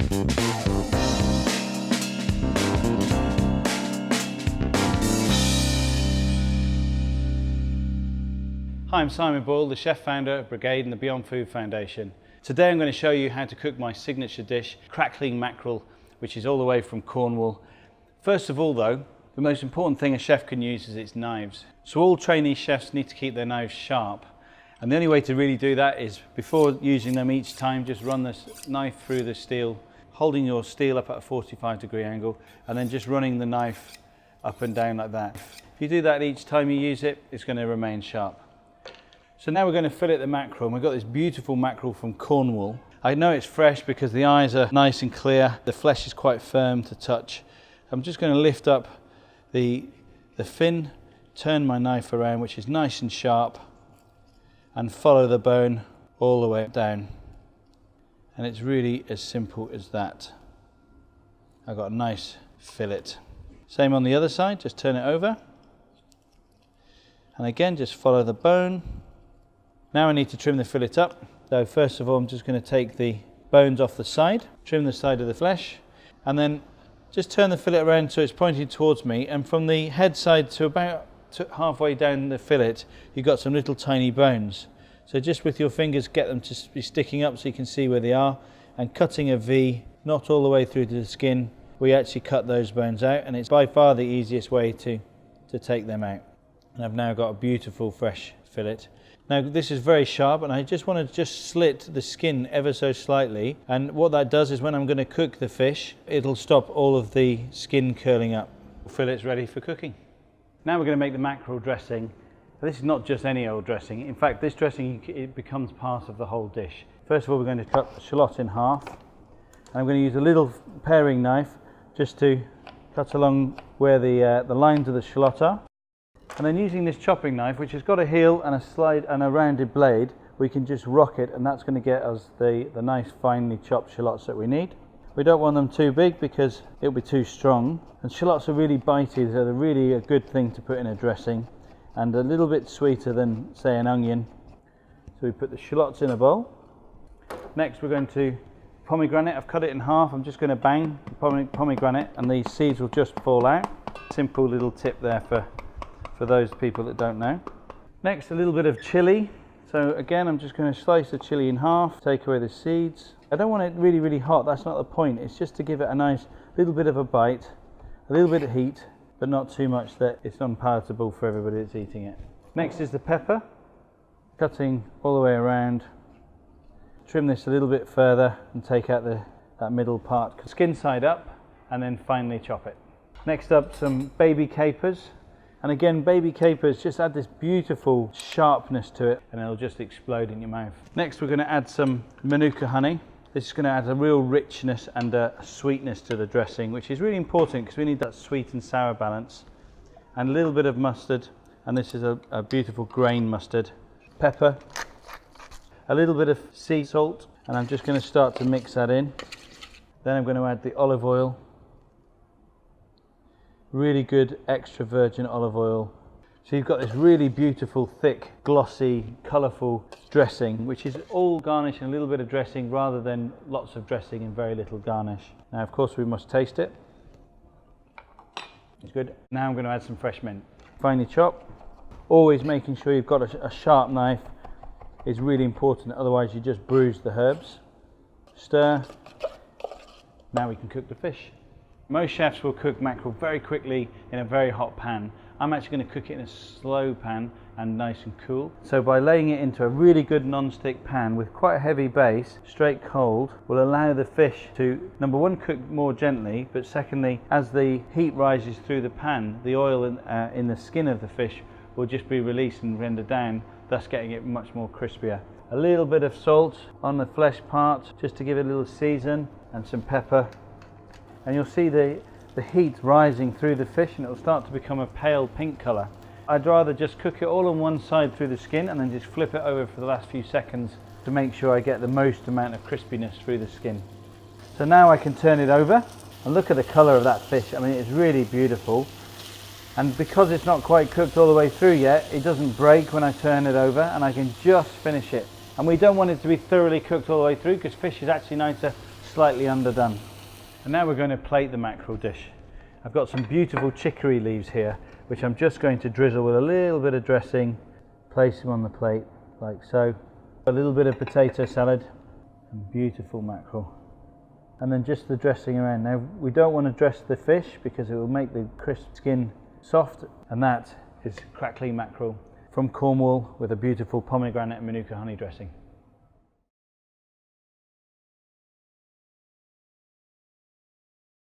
Hi, I'm Simon Boyle, the chef founder of Brigade and the Beyond Food Foundation. Today I'm going to show you how to cook my signature dish, Crackling Mackerel, which is all the way from Cornwall. First of all though, the most important thing a chef can use is its knives. So all trainee chefs need to keep their knives sharp. And the only way to really do that is before using them each time, just run this knife through the steel, holding your steel up at a 45-degree angle, and then just running the knife up and down like that. If you do that each time you use it, it's going to remain sharp. So now we're going to fillet the mackerel, and we've got this beautiful mackerel from Cornwall. I know it's fresh because the eyes are nice and clear, the flesh is quite firm to touch. I'm just going to lift up the fin, turn my knife around, which is nice and sharp, and follow the bone all the way down. And it's really as simple as that. I've got a nice fillet. Same on the other side, just turn it over. And again, just follow the bone. Now I need to trim the fillet up. So first of all, I'm just going to take the bones off the side, trim the side of the flesh, and then just turn the fillet around so it's pointing towards me. And from the head side to about halfway down the fillet, you've got some little tiny bones. So just with your fingers, get them to be sticking up so you can see where they are. And cutting a V, not all the way through to the skin, we actually cut those bones out, and it's by far the easiest way to take them out. And I've now got a beautiful fresh fillet. Now this is very sharp, and I just want to slit the skin ever so slightly, and what that does is when I'm going to cook the fish, it'll stop all of the skin curling up. The fillet's ready for cooking. Now we're going to make the mackerel dressing. This is not just any old dressing. In fact, this dressing, it becomes part of the whole dish. First of all, we're going to cut the shallot in half, and I'm going to use a little paring knife just to cut along where the lines of the shallot are. And then using this chopping knife, which has got a heel and a slide and a rounded blade, we can just rock it, and that's going to get us the nice finely chopped shallots that we need. We don't want them too big because it'll be too strong. And shallots are really bitey, so they're really a good thing to put in a dressing, and a little bit sweeter than, say, an onion. So we put the shallots in a bowl. Next we're going to pomegranate. I've cut it in half. I'm just going to bang the pomegranate, and these seeds will just fall out. Simple little tip there for those people that don't know. Next, a little bit of chili. So again, I'm just going to slice the chili in half, take away the seeds. I don't want it really, really hot, that's not the point. It's just to give it a nice little bit of a bite, a little bit of heat, but not too much that it's unpalatable for everybody that's eating it. Next is the pepper. Cutting all the way around. Trim this a little bit further and take out that middle part. Skin side up, and then finally chop it. Next up, some baby capers. And again, baby capers just add this beautiful sharpness to it, and it'll just explode in your mouth. Next, we're going to add some Manuka honey. This is going to add a real richness and a sweetness to the dressing, which is really important because we need that sweet and sour balance. And a little bit of mustard, and this is a beautiful grain mustard. Pepper, a little bit of sea salt, and I'm just going to start to mix that in. Then I'm going to add the olive oil. Really good extra virgin olive oil. So you've got this really beautiful, thick, glossy, colourful dressing, which is all garnish and a little bit of dressing rather than lots of dressing and very little garnish. Now, of course, we must taste it. It's good. Now I'm going to add some fresh mint. Finely chopped. Always making sure you've got a sharp knife is really important, otherwise you just bruise the herbs. Stir. Now we can cook the fish. Most chefs will cook mackerel very quickly in a very hot pan. I'm actually going to cook it in a slow pan and nice and cool. So by laying it into a really good non-stick pan with quite a heavy base, straight cold, will allow the fish to, number one, cook more gently, but secondly, as the heat rises through the pan, the oil in the skin of the fish will just be released and render down, thus getting it much more crispier. A little bit of salt on the flesh part, just to give it a little season, and some pepper. And you'll see the heat rising through the fish, and it'll start to become a pale pink colour. I'd rather just cook it all on one side through the skin and then just flip it over for the last few seconds to make sure I get the most amount of crispiness through the skin. So now I can turn it over and look at the colour of that fish. I mean, it's really beautiful. And because it's not quite cooked all the way through yet, it doesn't break when I turn it over, and I can just finish it. And we don't want it to be thoroughly cooked all the way through because fish is actually known to slightly underdone. And now we're going to plate the mackerel dish. I've got some beautiful chicory leaves here, which I'm just going to drizzle with a little bit of dressing, place them on the plate like so. A little bit of potato salad and beautiful mackerel. And then just the dressing around. Now we don't want to dress the fish because it will make the crisp skin soft, and that is crackling mackerel from Cornwall with a beautiful pomegranate and Manuka honey dressing.